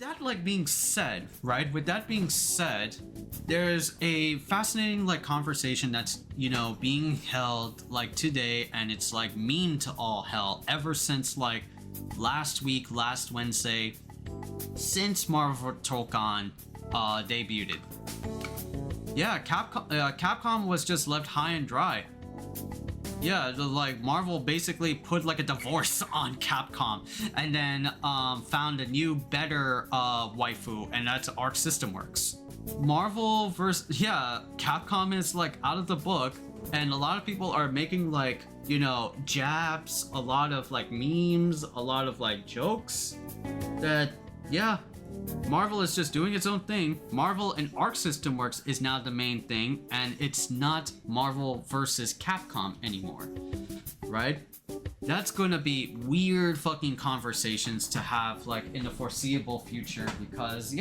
that like being said, right? With that being said, there's a fascinating like conversation that's, you know, being held like today, and it's like meme to all hell ever since like last Wednesday, since Marvel Tokon debuted. Yeah, Capcom was just left high and dry. Yeah, like Marvel basically put like a divorce on Capcom, and then found a new, better waifu, and that's Arc System Works. Marvel versus Capcom is like out of the book, and a lot of people are making like, you know, jabs, a lot of like memes, a lot of like jokes that Marvel is just doing its own thing. Marvel and Arc System Works is now the main thing, and it's not Marvel versus Capcom anymore, right? That's gonna be weird fucking conversations to have like in the foreseeable future, because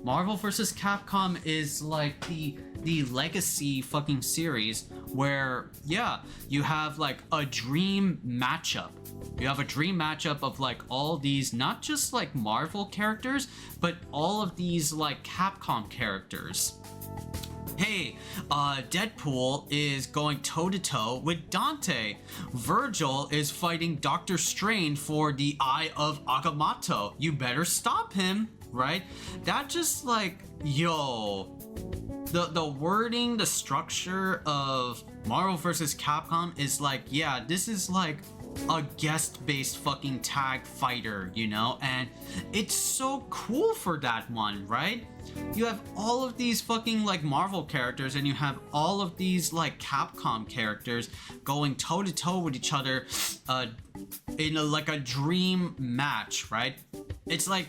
Marvel versus Capcom is like the legacy fucking series where you have like a dream matchup. You have a dream matchup of like all these, not just like Marvel characters, but all of these like Capcom characters. Hey, Deadpool is going toe-to-toe with Dante. Virgil is fighting Doctor Strange for the Eye of Agamotto. You better stop him, right? That just like, the wording, the structure of Marvel vs. Capcom is like, this is like a guest-based fucking tag fighter, you know? And it's so cool for that one, right? You have all of these fucking like Marvel characters, and you have all of these like Capcom characters going toe-to-toe with each other in a dream match, right? It's like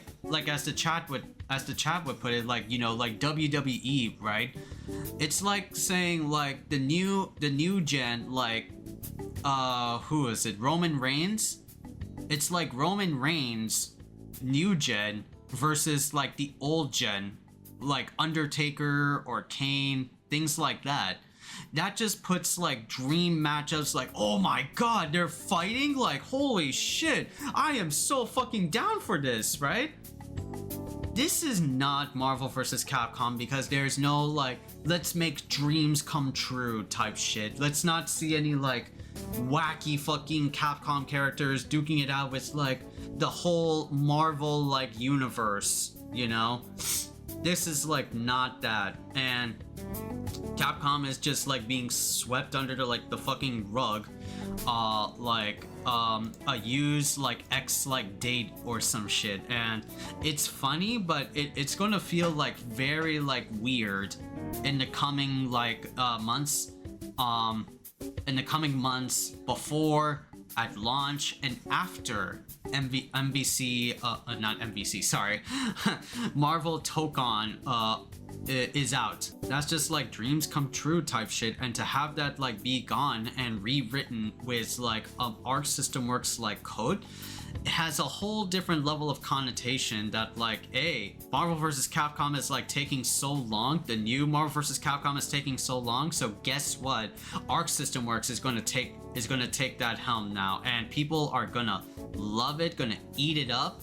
as the chat would put it, like, you know, like WWE, right? It's like saying like the new gen, like who is it? Roman Reigns? It's like Roman Reigns new gen versus like the old gen, like Undertaker or Kane, things like that. That just puts like dream matchups, like, oh my god, they're fighting? Like, holy shit, I am so fucking down for this, right? This is not Marvel vs. Capcom, because there's no like, let's make dreams come true type shit. Let's not see any like wacky fucking Capcom characters duking it out with like the whole Marvel like universe, you know? This is like not that, and Capcom is just like being swept under the fucking rug, a used like ex like date or some shit. And it's funny, but it's gonna feel like very like weird in the coming like months, before, at launch, and after Marvel Tokon is out. That's just like dreams come true type shit, and to have that like be gone and rewritten with like Arc System Works like code, it has a whole different level of connotation that like, Marvel vs. Capcom is like taking so long, the new Marvel vs. Capcom is taking so long, so guess what? Arc System Works is gonna take that helm now, and people are gonna love it, gonna eat it up.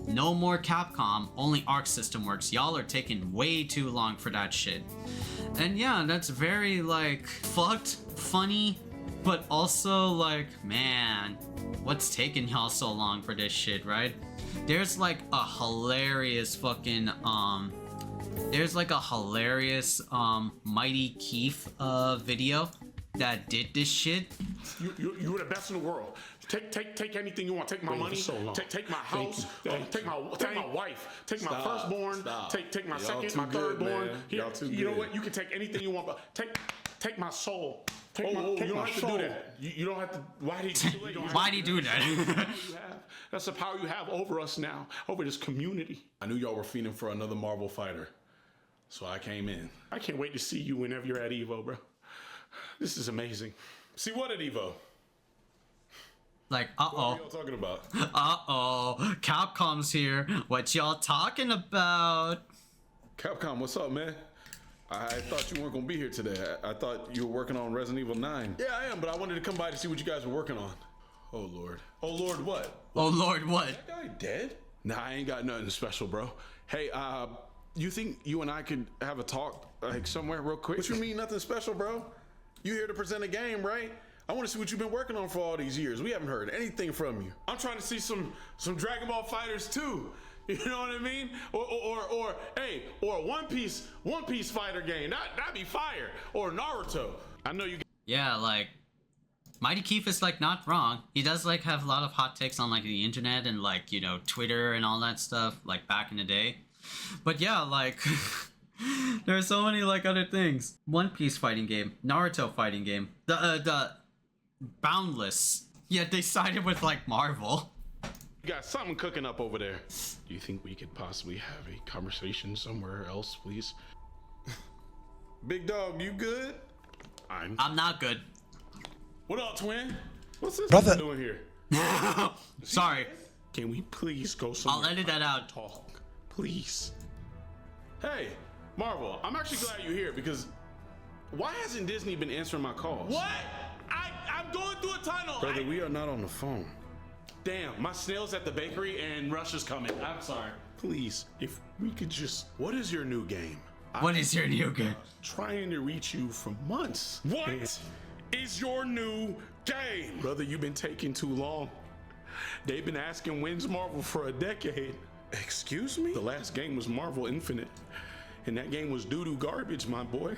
No more Capcom, only Arc System Works. Y'all are taking way too long for that shit. And that's very like fucked, funny, but also like, man, what's taking y'all so long for this shit, right? There's like a hilarious fucking Mighty Keith video that did this shit. You're the best in the world. Take anything you want. Take my money. Take my house. Take my wife. Take my firstborn. Take my second, my thirdborn. You know what? You can take anything you want, but take my soul. You don't have to do that. You don't have to. Why did you do it? Why did you do that? That's the power you have over us now, over this community. I knew y'all were feeding for another Marvel fighter, so I came in. I can't wait to see you whenever you're at Evo, bro. This is amazing. See what at Evo? Like, What are y'all talking about? Capcom's here. What y'all talking about? Capcom, what's up, man? I thought you weren't gonna be here today. I thought you were working on Resident Evil 9. Yeah, I am, but I wanted to come by to see what you guys were working on. Oh Lord. Oh Lord, what? Oh Lord, what? Is that guy dead? Nah, I ain't got nothing special, bro. Hey, you think you and I could have a talk, like, somewhere real quick? What you mean nothing special, bro? You here to present a game, right? I want to see what you've been working on for all these years. We haven't heard anything from you. I'm trying to see some Dragon Ball Fighters too. You know what I mean? Or a One Piece fighter game. That'd be fire. Or Naruto. I know you. Yeah, like Mighty Keith is like not wrong. He does like have a lot of hot takes on like the internet and like, you know, Twitter and all that stuff like back in the day. But yeah, like there are so many like other things. One Piece fighting game, Naruto fighting game, the Boundless. Yet they sided with like Marvel. You got something cooking up over there. Do you think we could possibly have a conversation somewhere else, please? Big dog, you good? I'm not good. What up, twin? What's this Brother doing here? Sorry. Can we please go somewhere? I'll edit that out. Talk, please. Hey, Marvel, I'm actually glad you're here because why hasn't Disney been answering my calls? What? I'm going through a tunnel. Brother, we are not on the phone. Damn, my snail's at the bakery and Russia's coming. I'm sorry. Please, if we could just... What is your new game? What is your new game? Trying to reach you for months. What is your new game? Brother, you've been taking too long. They've been asking when's Marvel for a decade. Excuse me? The last game was Marvel Infinite, and that game was doo-doo garbage, my boy.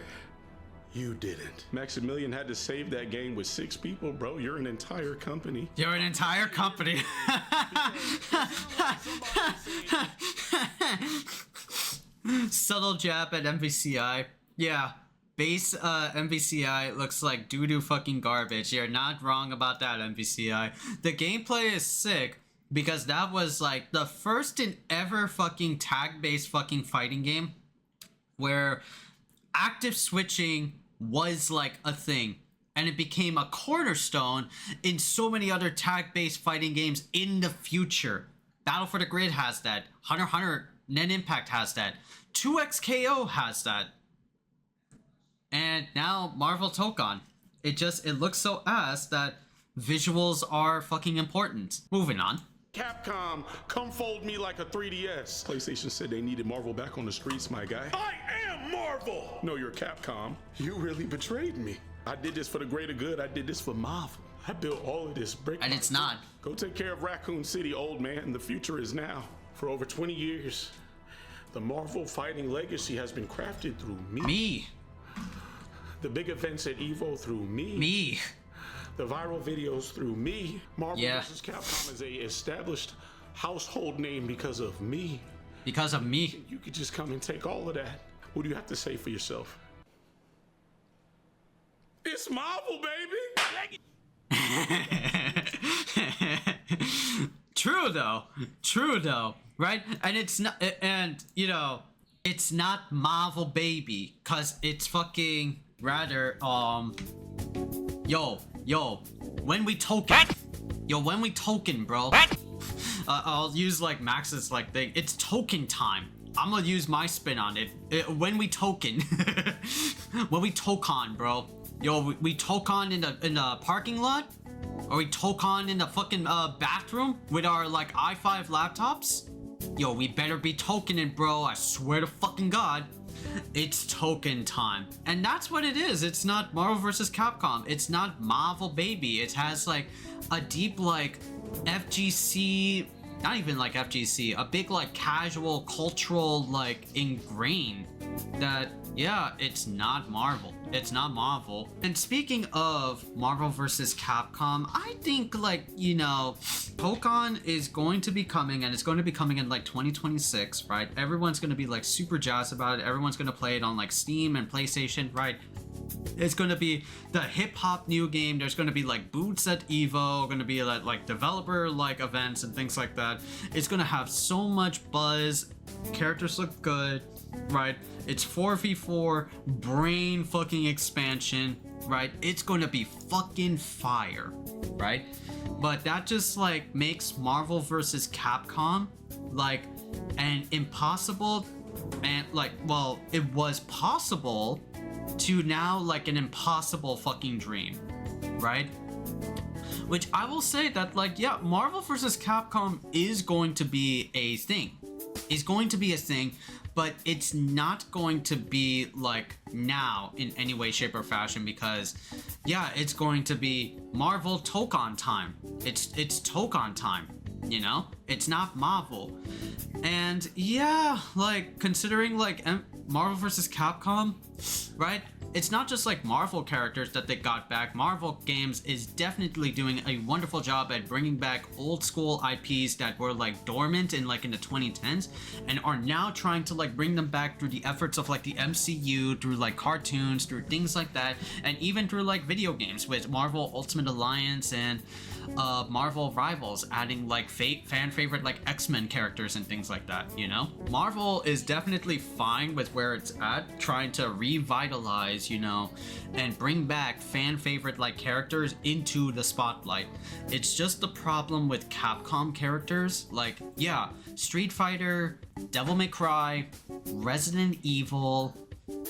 You didn't. Maximilian had to save that game with 6 people, bro. You're an entire company. You're an entire company. Subtle jab at MVCI. Yeah, base MVCI looks like doo-doo fucking garbage. You're not wrong about that, MVCI. The gameplay is sick because that was like the first and ever fucking tag-based fucking fighting game where active switching was like a thing, and it became a cornerstone in so many other tag-based fighting games in the future. Battle for the Grid has that. Hunter x Hunter Net Impact has that. 2XKO has that. And now Marvel Tokon. It looks so ass that visuals are fucking important. Moving on. Capcom, come fold me like a 3DS. PlayStation said they needed Marvel back on the streets, my guy. I am Marvel. No, you're Capcom. You really betrayed me. I did this for the greater good. I did this for Marvel. I built all of this brick. And it's not. Go take care of Raccoon City, old man. The future is now. For over 20 years, the Marvel fighting legacy has been crafted through me. Me. The big events at EVO through me. Me. The viral videos through me. Marvel vs. Capcom is a established household name because of me. Because of me. You could just come and take all of that. What do you have to say for yourself? It's Marvel, baby. True though, right? And it's not, and you know, it's not Marvel baby, cause it's fucking rather when we token, bro. I'll use like Max's like thing. It's token time. I'm gonna use my spin on it. When we token, when we tokon, bro. Yo, we tokon in the parking lot, or we tokon in the fucking bathroom with our like i5 laptops. Yo, we better be tokening, bro. I swear to fucking God. It's token time. And that's what it is. It's not Marvel vs. Capcom. It's not Marvel baby. It has like a deep like FGC, not even like FGC, a big like casual cultural like ingrained that, yeah, it's not Marvel. It's not Marvel. And speaking of Marvel vs. Capcom, I think like, you know, Tokon is going to be coming, and it's going to be coming in like 2026, right? Everyone's going to be like super jazzed about it. Everyone's going to play it on like Steam and PlayStation, right? It's going to be the hip-hop new game. There's going to be like booths at EVO, going to be like developer like events and things like that. It's going to have so much buzz. Characters look good, right? It's 4v4 brain fucking expansion, right? It's going to be fucking fire, right? But that just like makes Marvel vs. Capcom like an impossible, and like, well, it was possible to now like an impossible fucking dream, right? Which I will say that, like, yeah, Marvel vs. Capcom is going to be a thing. Is going to be a thing, but it's not going to be like now in any way, shape, or fashion, because yeah, it's going to be Marvel Tokon time. It's Tokon time, you know? It's not Marvel. And yeah, like, considering like Marvel vs. Capcom, right? It's not just like Marvel characters that they got back. Marvel Games is definitely doing a wonderful job at bringing back old school IPs that were like dormant in like in the 2010s and are now trying to like bring them back through the efforts of like the MCU, through like cartoons, through things like that, and even through like video games with Marvel Ultimate Alliance and Marvel Rivals, adding like fan favorite like X-Men characters and things like that, you know? Marvel is definitely fine with where it's at, trying to revitalize, you know, and bring back fan favorite like characters into the spotlight. It's just the problem with Capcom characters, like, yeah, Street Fighter, Devil May Cry, Resident Evil,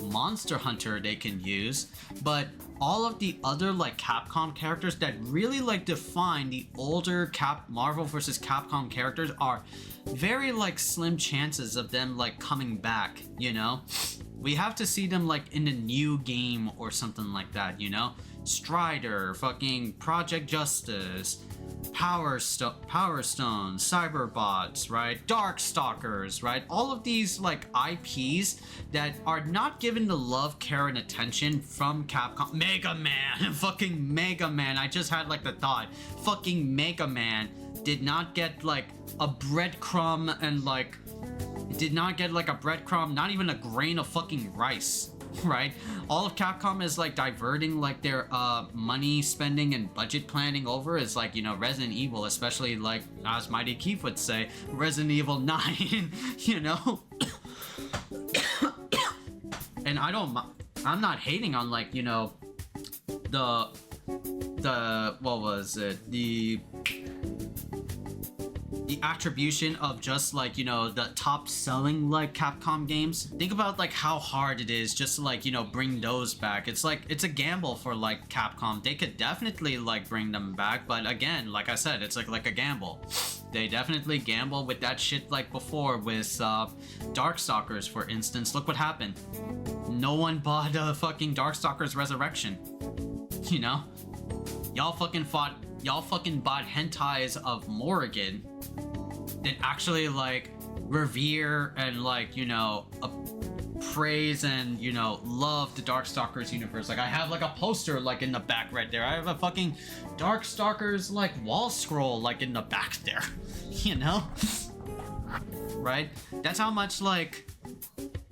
Monster Hunter they can use, but all of the other like Capcom characters that really like define the older Marvel vs. Capcom characters are very like slim chances of them like coming back, you know? We have to see them like in a new game or something like that, you know? Strider, fucking Project Justice, Power Stone, Cyberbots, right? Darkstalkers, right? All of these like IPs that are not given the love, care, and attention from Capcom. Mega Man, fucking Mega Man. I just had like the thought, fucking Mega Man did not get like a breadcrumb and like did not get like a breadcrumb, not even a grain of fucking rice. Right? All of Capcom is like diverting like their money spending and budget planning over is like, you know, Resident Evil, especially like as Mighty Keith would say, Resident Evil 9, you know? And I'm not hating on like, you know, the what was it? The attribution of just like, you know, the top selling like Capcom games. Think about like how hard it is just to like, you know, bring those back. It's like, it's a gamble for like Capcom. They could definitely like bring them back, but again, like I said, it's like a gamble. They definitely gamble with that shit like before with Darkstalkers, for instance. Look what happened. No one bought fucking Darkstalkers Resurrection. You know? Y'all fucking bought hentais of Morrigan that actually like revere and like, you know, praise and, you know, love the Darkstalkers universe. Like I have like a poster like in the back right there. I have a fucking Darkstalkers like wall scroll like in the back there. You know? Right? That's how much like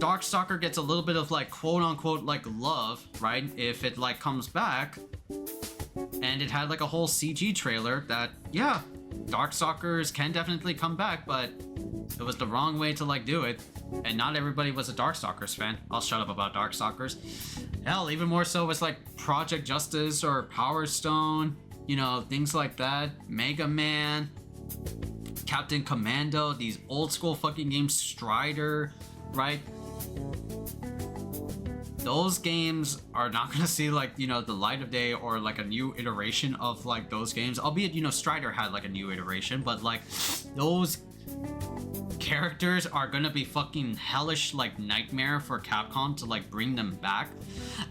Darkstalker gets a little bit of like quote unquote like love, right? If it like comes back. And it had like a whole CG trailer that, yeah, Darkstalkers can definitely come back, but it was the wrong way to like do it. And not everybody was a Darkstalkers fan. I'll shut up about Darkstalkers. Hell, even more so was like Project Justice or Power Stone, you know, things like that. Mega Man, Captain Commando, these old school fucking games, Strider, right? Those games are not gonna see like, you know, the light of day or like a new iteration of like those games, albeit, you know, Strider had like a new iteration, but like those characters are gonna be fucking hellish like nightmare for Capcom to like bring them back.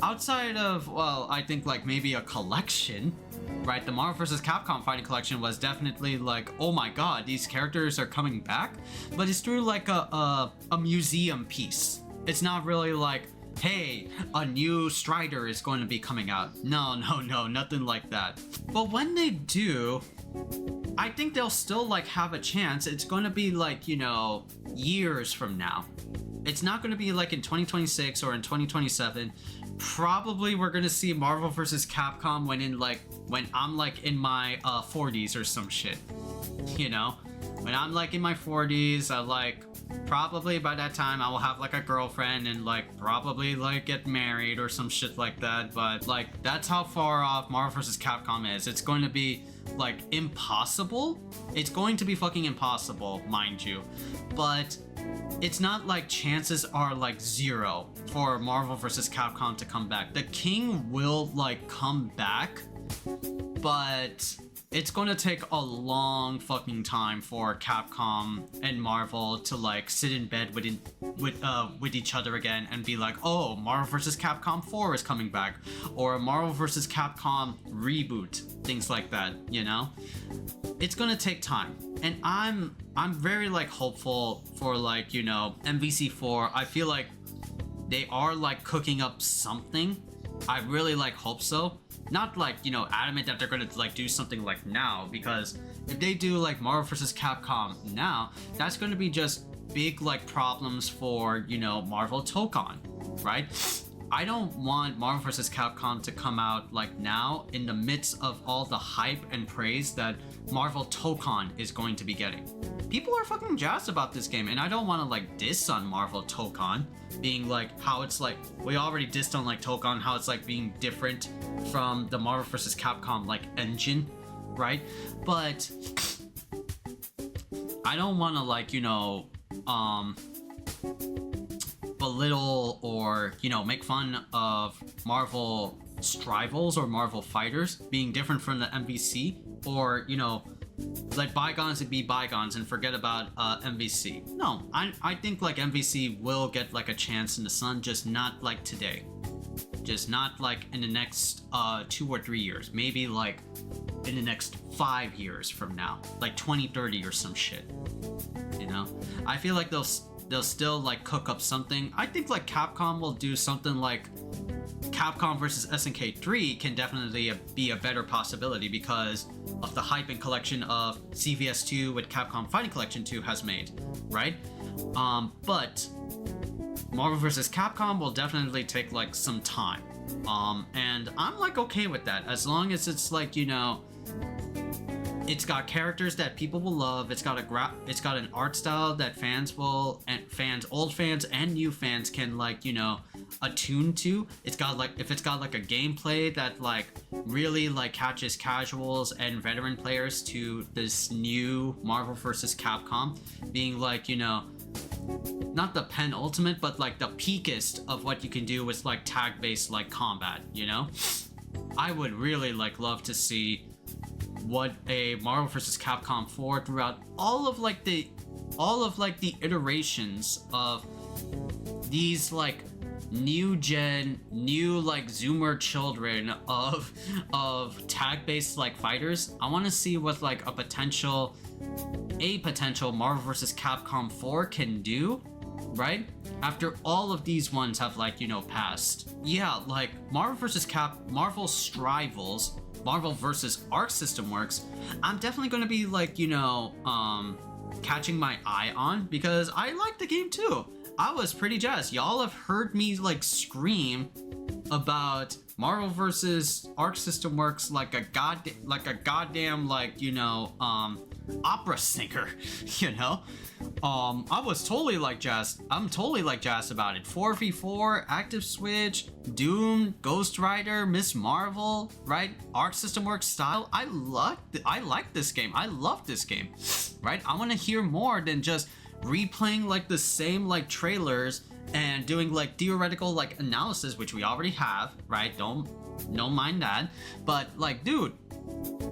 Outside of, well, I think like maybe a collection, right? The Marvel vs. Capcom Fighting Collection was definitely like, oh my god, these characters are coming back, but it's through like a museum piece. It's not really like, hey, a new Strider is going to be coming out. No, nothing like that. But when they do, I think they'll still like have a chance. It's going to be like, you know, years from now. It's not going to be like in 2026 or in 2027. Probably we're going to see Marvel vs. Capcom when I'm like in my 40s or some shit. You know? When I'm like in my 40s, I like probably by that time I will have like a girlfriend and like probably like get married or some shit like that. But like that's how far off Marvel vs. Capcom is. It's going to be like impossible. It's going to be fucking impossible, mind you. But it's not like chances are like zero for Marvel vs. Capcom to come back. The King will like come back, but it's gonna take a long fucking time for Capcom and Marvel to like sit in bed with each other again and be like, oh, Marvel vs. Capcom 4 is coming back, or Marvel vs. Capcom reboot, things like that, you know? It's gonna take time. And I'm very like hopeful for like, you know, MVC4. I feel like they are like cooking up something. I really like hope so. Not like, you know, adamant that they're gonna like do something like now, because if they do like Marvel vs. Capcom now, that's gonna be just big like problems for, you know, Marvel Tokon, right? I don't want Marvel vs. Capcom to come out like now in the midst of all the hype and praise that Marvel Tokon is going to be getting. People are fucking jazzed about this game, and I don't want to like diss on Marvel Tokon, being like how it's like, we already dissed on like Tokon, how it's like being different from the Marvel vs. Capcom like engine, right? But I don't want to like, you know, belittle or, you know, make fun of Marvel Strivals or Marvel Fighters being different from the MVC, or, you know, let bygones be bygones and forget about MVC. No, I think like MVC will get like a chance in the sun, just not like today. Just not like in the next 2 or 3 years. Maybe like in the next 5 years from now. Like 2030 or some shit. You know? I feel like they'll still like cook up something. I think like Capcom will do something like Capcom versus SNK 3 can definitely be a better possibility because of the hype and collection of CVS 2 with Capcom Fighting Collection 2 has made, right? But Marvel vs. Capcom will definitely take like some time. And I'm like okay with that, as long as it's like, you know, it's got characters that people will love. It's got an art style that old fans and new fans can like, you know, attune to. It's got like, if it's got like a gameplay that like really like catches casuals and veteran players to this new Marvel vs. Capcom, being like, you know, not the penultimate, but like the peakest of what you can do with like tag-based like combat, you know? I would really like love to see what a Marvel vs. Capcom 4 throughout all of like the iterations of these like new like Zoomer children of tag-based like fighters. I want to see what like a potential Marvel vs. Capcom 4 can do, right? After all of these ones have like, you know, passed. Yeah, like Marvel vs. Marvel Strivals, Marvel vs. Arc System Works, I'm definitely going to be like, you know, catching my eye on, because I like the game too. I was pretty jazzed. Y'all have heard me like scream about Marvel vs. Arc System Works like a goddamn like, you know, opera singer, you know? I was totally like jazzed. I'm totally like jazzed about it. 4v4, Active Switch, Doom, Ghost Rider, Miss Marvel, right? Arc System Works style. I like this game. I love this game, right? I want to hear more than just replaying like the same like trailers and doing like theoretical like analysis, which we already have, right? Don't mind that. But like, dude,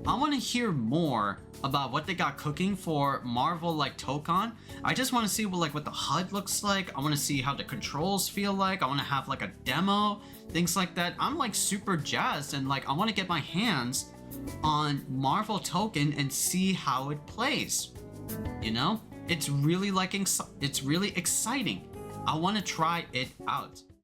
I want to hear more about what they got cooking for Marvel like Tokon. I just want to see what the HUD looks like. I want to see how the controls feel like. I want to have like a demo, things like that. I'm like super jazzed, and like I want to get my hands on Marvel Tokon and see how it plays. You know, it's really exciting. I want to try it out.